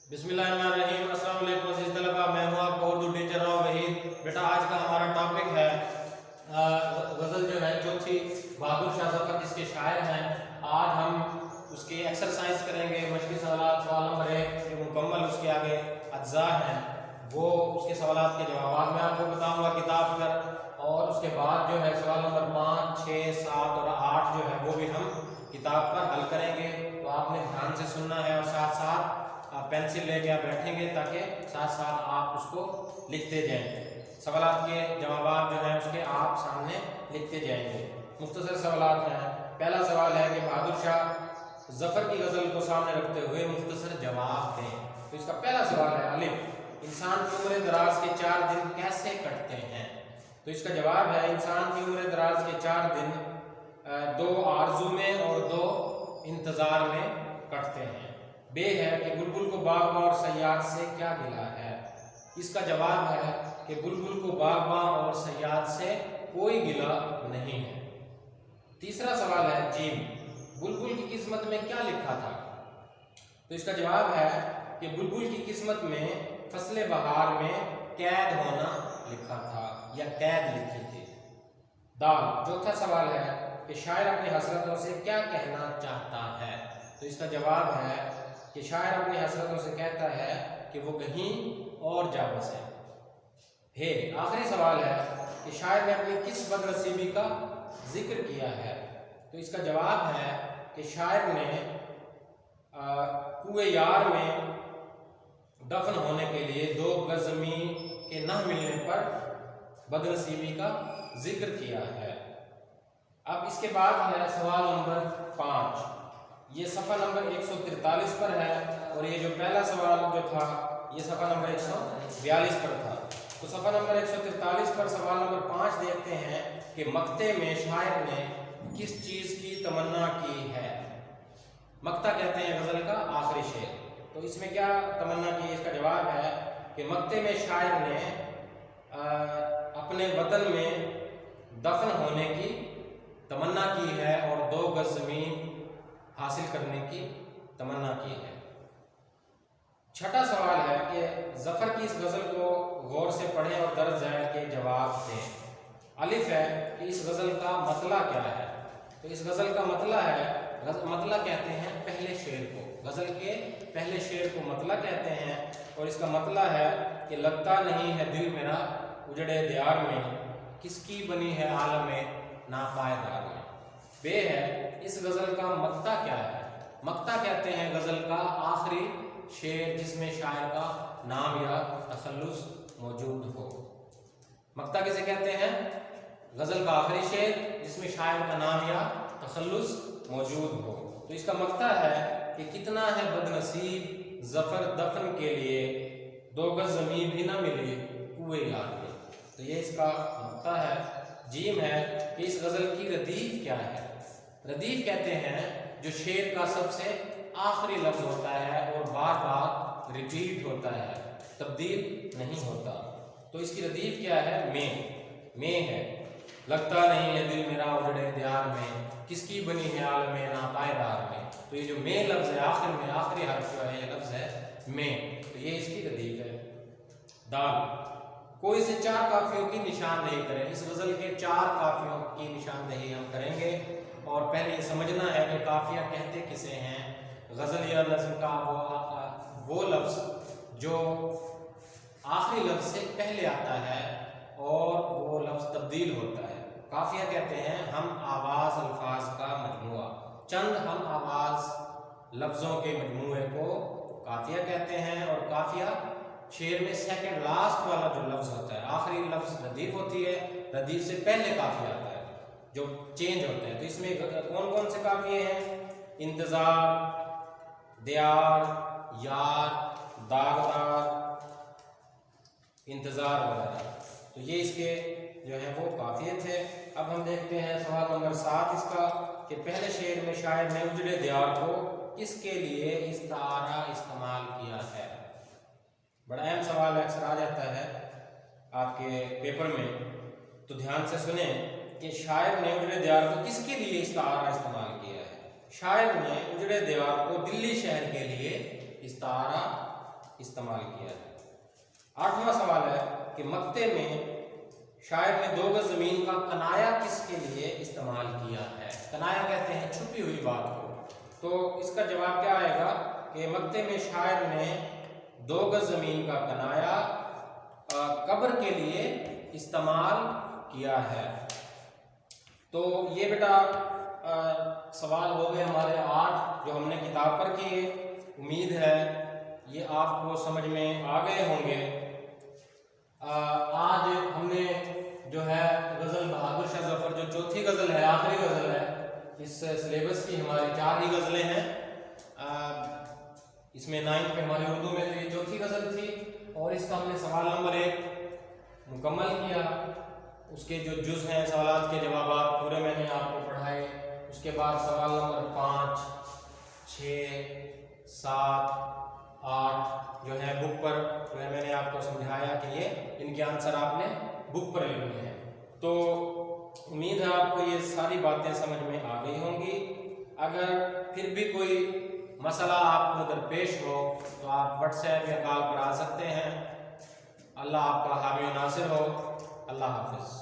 बिस्मिल्लाहिर्रहमानिर्रहीम। अस्सलाम वालेकुम अज़ीज़ तलबा, मैं हूँ आपका उर्दू टीचर वहीद। बेटा आज का हमारा टॉपिक है गज़ल जो है चौथी बहादुर शाह ज़फ़र जिसके शायर हैं। आज हम उसकी एक्सरसाइज करेंगे। मशक़ी सवाल नंबर 1 जो मुकम्मल उसके आगे अज्जा हैं वो उसके सवालात के जवाब मैं आपको बताऊँगा किताब पर, और उसके बाद जो है सवाल नंबर 5, 6, 7 और 8 जो है वो भी हम किताब पर हल करेंगे। तो आपने ध्यान से सुनना है और साथ साथ पेंसिल लेके आप बैठेंगे ताकि साथ साथ आप उसको लिखते जाएं। सवालात के जवाब जो हैं उसके आप सामने लिखते जाएंगे। मुख्तसर सवालात हैं। पहला सवाल है कि बहादुर शाह ज़फ़र की गज़ल को सामने रखते हुए मुख्तसर जवाब दें। तो इसका पहला सवाल है अलिफ, इंसान की उम्र दराज के 4 दिन कैसे कटते हैं? तो इसका जवाब है इंसान की उम्र दराज के 4 दिन 2 आरज़ू में और 2 इंतज़ार में कटते हैं। बे है कि बुलबुल को बाग़बां और सयाद से क्या गिला है? इसका जवाब है कि बुलबुल को बाग़बां और सयाद से कोई गिला नहीं है। तीसरा सवाल है जीम, बुलबुल की किस्मत में क्या लिखा था? तो इसका जवाब है कि बुलबुल की किस्मत में फसले बहार में कैद होना लिखा था या कैद लिखी थी। दाल, चौथा सवाल है कि शायर अपनी हसरतों से क्या कहना चाहता है? तो इसका जवाब है कि शायर अपनी हसरतों से कहता है कि वो कहीं और जा बसे। हे, आखिरी सवाल है कि शायर ने अपनी किस बदनसीबी का जिक्र किया है? तो इसका जवाब है कि शायर ने कुएं यार में दफन होने के लिए 2 गज ज़मीन के न मिलने पर बदनसीबी का जिक्र किया है। अब इसके बाद है सवाल नंबर 5। ये सफ़ा नंबर 143 पर है और ये जो पहला सवाल जो था ये सफ़ा नंबर 142 पर था। तो सफ़ा नंबर 143 पर सवाल नंबर 5 देखते हैं कि मक्ते में शायर ने किस चीज़ की तमन्ना की है? मक्ता कहते हैं गज़ल का आखिरी शेर। तो इसमें क्या तमन्ना की? इसका जवाब है कि मक्ते में शायर ने अपने वतन में दफन होने की तमन्ना की है और 2 गज ज़मीन हासिल करने की तमन्ना की है। छठा सवाल है कि ज़फ़र की इस गज़ल को गौर से पढ़ें और दर्ज ज़ैल के जवाब दें। अलिफ है कि इस गज़ल का मतला क्या है? तो इस गज़ल का मतला है, मतला कहते हैं पहले शेर को। गज़ल के पहले शेर को मतला कहते हैं और इसका मतला है कि लगता नहीं है दिल मेरा उजड़े दियार में, किसकी बनी है आलम नापायदार में। बे है इस गज़ल का मक्ता क्या है? मक्ता कहते हैं गज़ल का आखिरी शेर जिसमें शायर का नाम या तखल्लुस मौजूद हो। मक्ता किसे कहते हैं? गज़ल का आखिरी शेर जिसमें शायर का नाम या तखल्लुस मौजूद हो। तो इसका मक्ता है कि कितना है बदनसीब ज़फ़र दफन के लिए, 2 गज ज़मीन भी ना मिली कुएं यार में। तो ये इसका मक्ता है। जीम है कि इस गज़ल की रदीफ क्या है? रदीफ कहते हैं जो शेर का सबसे आखिरी लफ्ज़ होता है और बार बार रिपीट होता है, तब्दील नहीं होता। तो इसकी रदीफ क्या है? में है। लगता नहीं है दिल मेरा उजड़े दियार में, किसकी बनी है आलम नापायदार में। तो ये जो में लफ्ज़ है आखिर में, आखिरी हर्फ जो है ये लफ्ज़ है में। तो ये इसकी रदीफ है। दाल, कोई से 4 काफियों की निशानदेही करें। इस गज़ल के 4 काफियों की निशानदेही हम करेंगे और पहले ये समझना है कि काफिया कहते किसे हैं। गज़ल या नज़्म का वो लफ्ज़ जो आखिरी लफ्ज़ से पहले आता है और वो लफ्ज़ तब्दील होता है। काफिया कहते हैं हम आवाज़ अल्फाज का मजमुआ, चंद हम आवाज़ लफ्ज़ों के मजमुए को काफिया कहते हैं। और काफिया शेर में सेकंड लास्ट वाला जो लफ्ज़ होता है, आखिरी लफ्ज़ रदीफ होती है, रदीफ से पहले काफिया आता है जो चेंज होता है। तो इसमें कौन कौन से काफिये हैं? इंतज़ार, दियार, यार, दागदार, इंतज़ार वगैरह। तो ये इसके जो है वो काफिये थे। अब हम देखते हैं सवाल नंबर 7 इसका कि पहले शेर में शायर ने उजड़े दियार को किसके लिए इस्तारा इस्तेमाल किया है? बड़ा अहम सवाल अक्सर आ जाता है आपके पेपर में, तो ध्यान से सुने कि शायर ने उजड़े दियार को किसके लिए इस्तारा इस्तेमाल किया है। शायर ने उजड़े दियार को दिल्ली शहर के लिए इस्तारा इस्तेमाल किया है। 8वां सवाल है कि मक्ते में शायर ने 2 गज ज़मीन का कनाया किसके लिए इस्तेमाल किया है। कनाया कहते हैं छुपी हुई बात को। तो इसका जवाब क्या आएगा कि मक्ते में शायर ने 2 गज ज़मीन का कनाया कब्र के लिए इस्तेमाल किया है। तो ये बेटा सवाल हो गए हमारे 8 जो हमने किताब पर किए। उम्मीद है ये आपको समझ में आ गए होंगे। आज हमने जो है गज़ल बहादुर शाह ज़फ़र जो चौथी गज़ल है, आखिरी गज़ल है, इस सिलेबस की हमारी 4 ही गज़लें हैं। इसमें 9th में हमारी उर्दू में तो ये चौथी गज़ल थी और इसका हमने सवाल नंबर 1 मुकम्मल किया। उसके जो जुज़ हैं सवालात के जवाब पूरे मैंने आपको पढ़ाए। उसके बाद सवाल नंबर 5, 6, 7, 8 जो है बुक पर जो है मैंने आपको समझाया कि ये इनके आंसर आपने बुक पर लिखने हैं। तो उम्मीद है आपको ये सारी बातें समझ में आ गई होंगी। अगर फिर भी कोई मसला आपको दरपेश हो तो आप व्हाट्सएप या कॉल पर आ सकते हैं। अल्लाह आपका हामी नासिर हो। अल्लाह हाफ़िज़।